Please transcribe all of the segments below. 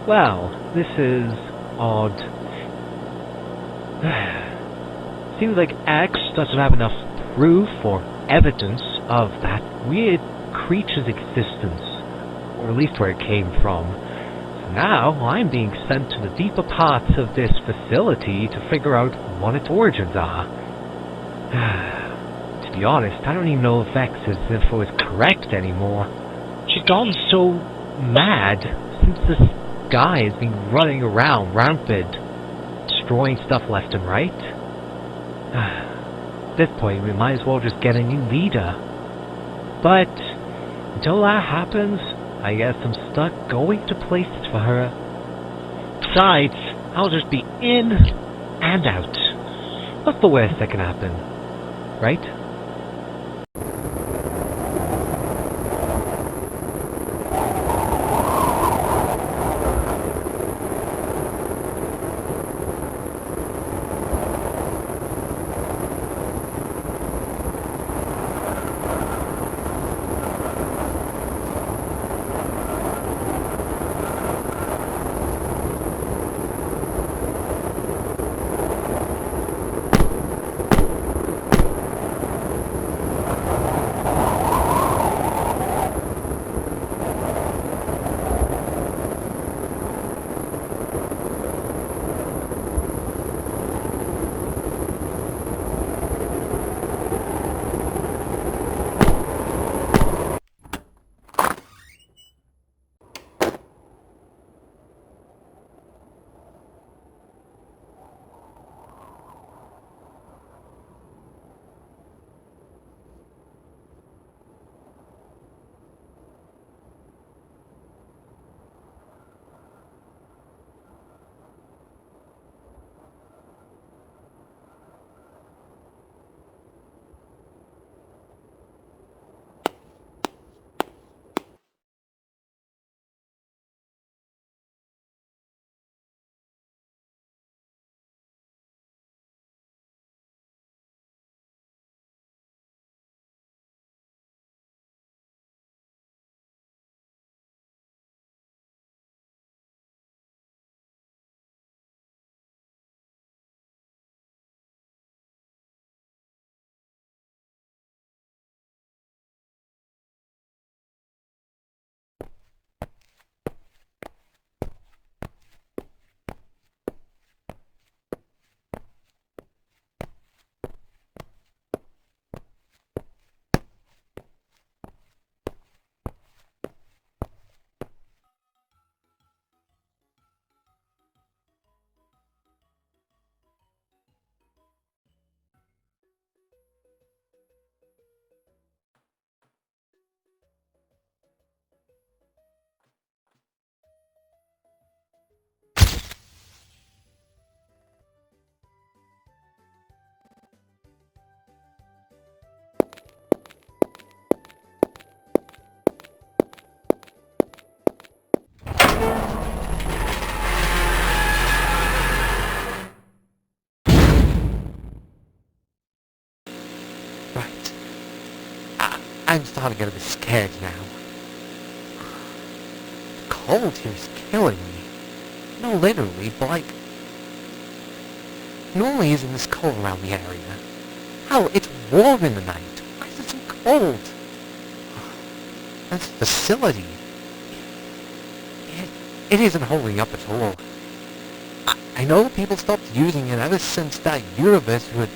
Well, this is odd. Seems like X doesn't have enough proof or evidence of that weird creature's existence, or at least where it came from. So now I'm being sent to the deeper parts of this facility to figure out what its origins are. To be honest, I don't even know if X's info is correct anymore. She's gone so mad since this guy has been running around rampant, destroying stuff left and right. At this point, we might as well just get a new leader. But until that happens, I guess I'm stuck going to places for her. Besides, I'll just be in and out. What's the worst that can happen? Right? Right. I'm starting to get a bit scared now. The cold here is killing me. No, literally, but like... Normally isn't this cold around the area. Hell, it's warm in the night. Why is it so cold? This facility... It isn't holding up at all. I know people stopped using it ever since that universe with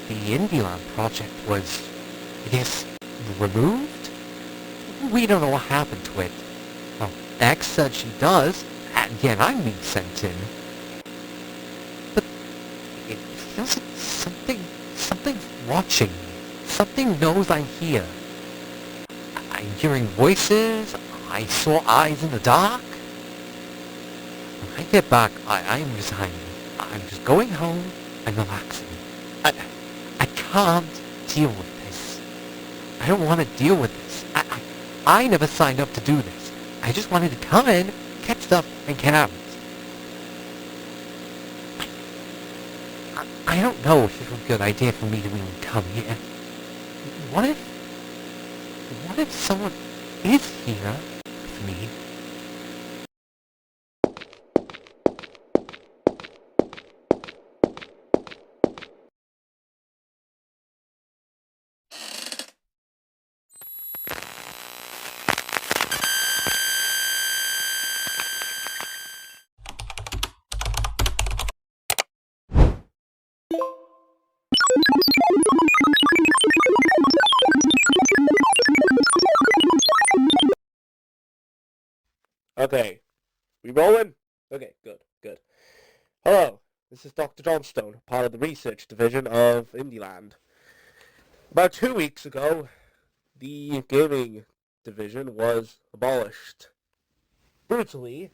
the Indian project was, I guess, removed? We don't know what happened to it. Well, X said she does, and yet I'm being sent in. But it feels like something's watching me. Something knows I'm here. I'm hearing voices, I saw eyes in the dark. When I get back, I'm resigning. I'm just going home and relaxing. I can't deal with this. I don't want to deal with this. I never signed up to do this. I just wanted to come in, get stuff, and get out. I don't know if it's a good idea for me to even come here. What if someone is here with me? Okay. We rolling? Okay, good. Hello, this is Dr. Johnstone, part of the research division of Indieland. About 2 weeks ago, the gaming division was abolished. Brutally,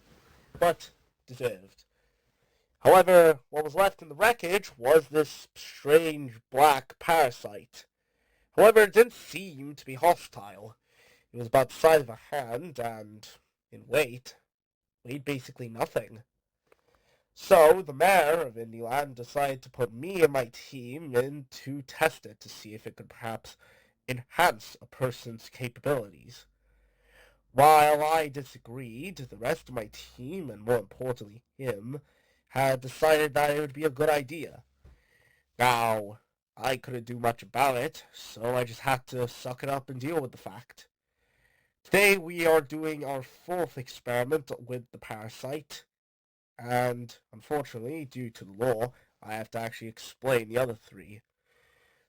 but deserved. However, what was left in the wreckage was this strange black parasite. However, it didn't seem to be hostile. It was about the size of a hand, and in weight, weighed basically nothing. So, the mayor of Indieland decided to put me and my team in to test it to see if it could perhaps enhance a person's capabilities. While I disagreed, the rest of my team, and more importantly him, had decided that it would be a good idea. Now, I couldn't do much about it, so I just had to suck it up and deal with the fact. Today we are doing our 4th experiment with the parasite, and unfortunately, due to the law, I have to actually explain the other 3.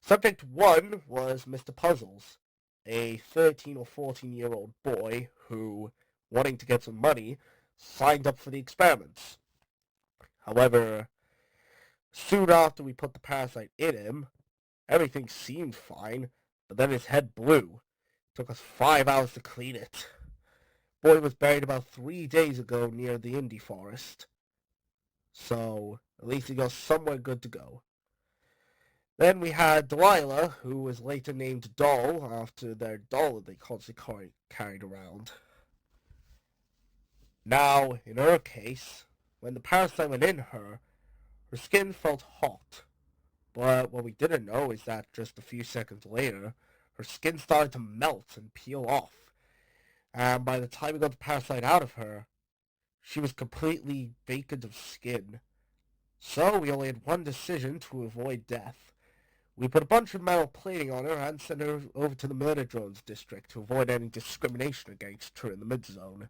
Subject 1 was Mr. Puzzles, a 13 or 14-year-old boy who, wanting to get some money, signed up for the experiments. However, soon after we put the parasite in him, everything seemed fine, but then his head blew. It took us 5 hours to clean it. Boy was buried about 3 days ago near the Indie Forest. So, at least he got somewhere good to go. Then we had Delilah, who was later named Doll after their doll that they constantly carried around. Now, in her case, when the parasite went in her skin felt hot. But what we didn't know is that just a few seconds later, her skin started to melt and peel off. And by the time we got the parasite out of her, she was completely vacant of skin. So we only had one decision to avoid death. We put a bunch of metal plating on her and sent her over to the murder drones district to avoid any discrimination against her in the mid-zone.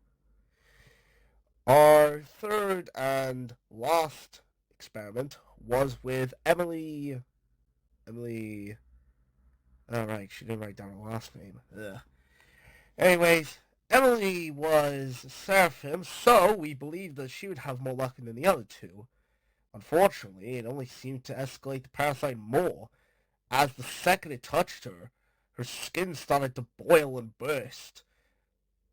Our 3rd and last experiment was with Emily... Alright, she didn't write down her last name. Ugh. Anyways, Emily was Seraphim, so we believed that she would have more luck than the other 2. Unfortunately, it only seemed to escalate the parasite more, as the second it touched her, her skin started to boil and burst.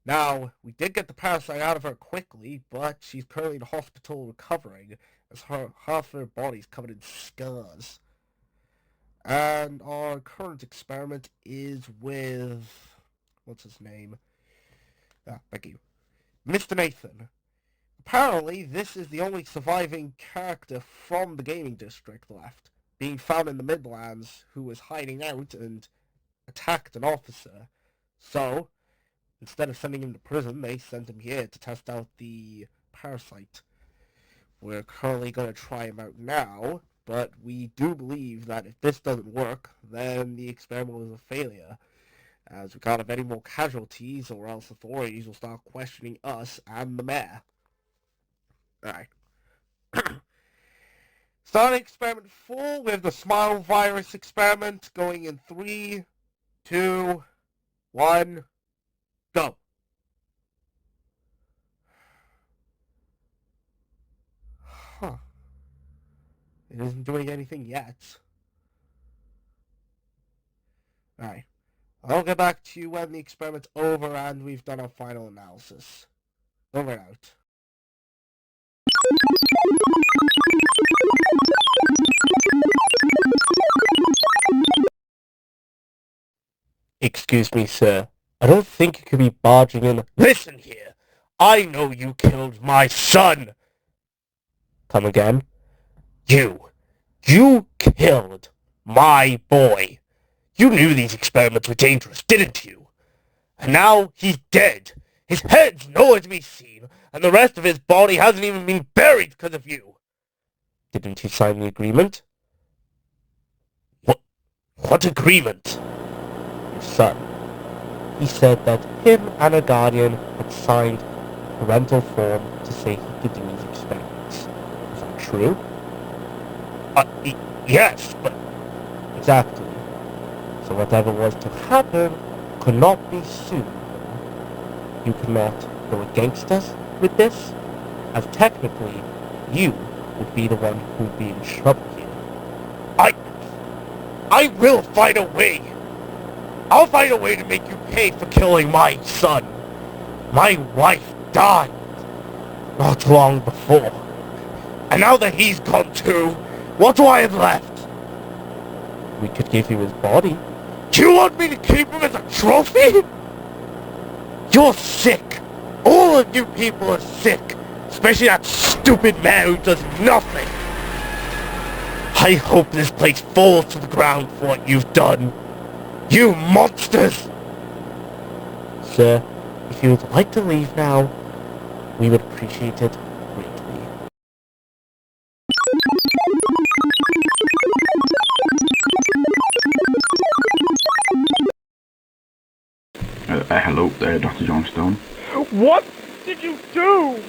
Now, we did get the parasite out of her quickly, but she's currently in the hospital recovering, as half her body's covered in scars. And our current experiment is with... what's his name? Thank you. Mr. Nathan. Apparently, this is the only surviving character from the gaming district left, being found in the Midlands, who was hiding out and attacked an officer. So, instead of sending him to prison, they sent him here to test out the parasite. We're currently going to try him out now, but we do believe that if this doesn't work, then the experiment was a failure, as we can't have any more casualties, or else authorities will start questioning us and the mayor. Alright. Starting experiment 4 with the smile virus experiment, going in 3, 2, 1, go. Huh. It isn't doing anything yet. Alright. I'll get back to you when the experiment's over and we've done our final analysis. Over and out. Excuse me, sir. I don't think you could be barging in. Listen here! I know you killed my son! Come again? You killed my boy. You knew these experiments were dangerous, didn't you? And now he's dead. His head's nowhere to be seen, and the rest of his body hasn't even been buried because of you. Didn't he sign the agreement? What agreement? Your son. He said that him and a guardian had signed a parental form to say he could do his experiments. Is that true? Yes, but... Exactly. So whatever was to happen could not be soon. You cannot go against us with this, as technically, you would be the one who would be in trouble here. I will find a way! I'll find a way to make you pay for killing my son! My wife died not long before. And now that he's gone too, what do I have left? We could give you his body. Do you want me to keep him as a trophy? You're sick. All of you people are sick. Especially that stupid man who does nothing. I hope this place falls to the ground for what you've done. You monsters! Sir, if you would like to leave now, we would appreciate it greatly. Hello, Dr. Johnstone. What did you do?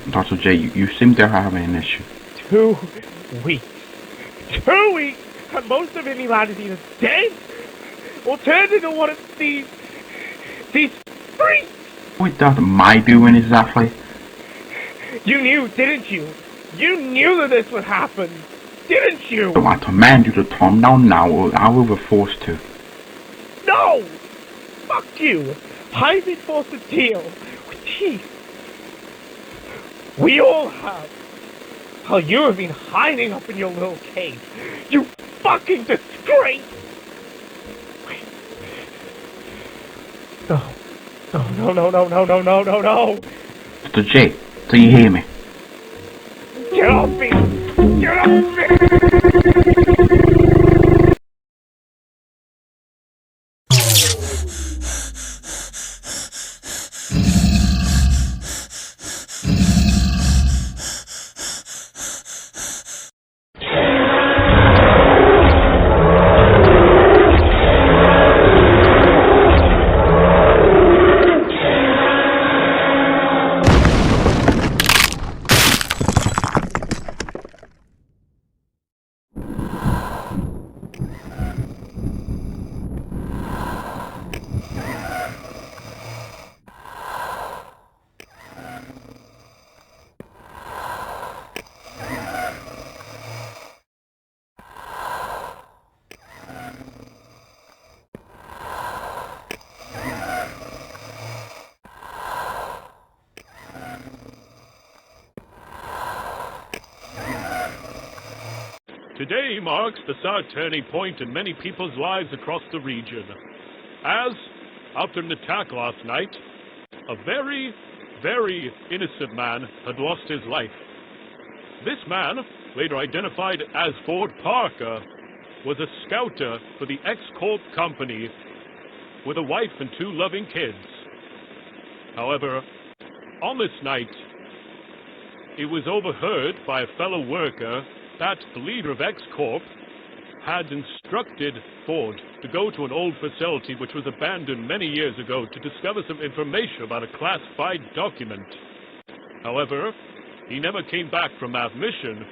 Dr. J, you seem to have an issue. 2 weeks. 2 weeks, and most of Indiana is either dead or turned into one of these freaks. What that my doing exactly? You knew, didn't you? You knew that this would happen, didn't you? So I command you to calm down now, or I will be forced to. No! Fuck you! I've been forced to deal with teeth. We all have. While you have been hiding up in your little cave. You fucking disgrace! Wait. No. No. Dr. J, do you hear me? Get off me! Get off me! Today marks the sad turning point in many people's lives across the region, as, after an attack last night, a very, very innocent man had lost his life. This man, later identified as Ford Parker, was a scouter for the X-Corp company with a wife and 2 loving kids. However, on this night, it was overheard by a fellow worker that the leader of X-Corp had instructed Ford to go to an old facility which was abandoned many years ago to discover some information about a classified document. However, he never came back from that mission.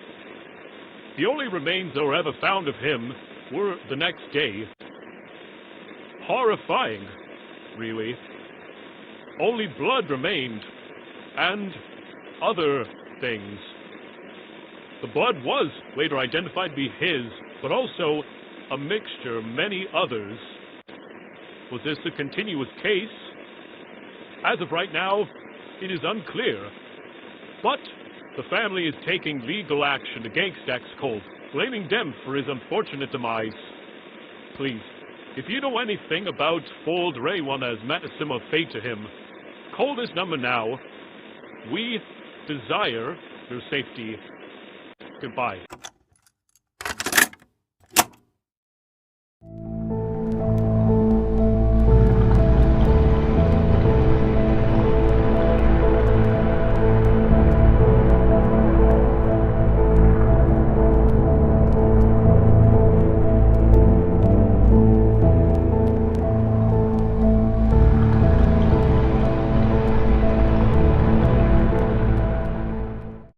The only remains that were ever found of him were the next day. Horrifying, really. Only blood remained, and other things. The blood was later identified to be his, but also a mixture of many others. Was this a continuous case? As of right now, it is unclear. But the family is taking legal action against X-Corp, blaming them for his unfortunate demise. Please, if you know anything about Ford or anyone that has met a similar fate to him, call this number now. We desire your safety. Goodbye.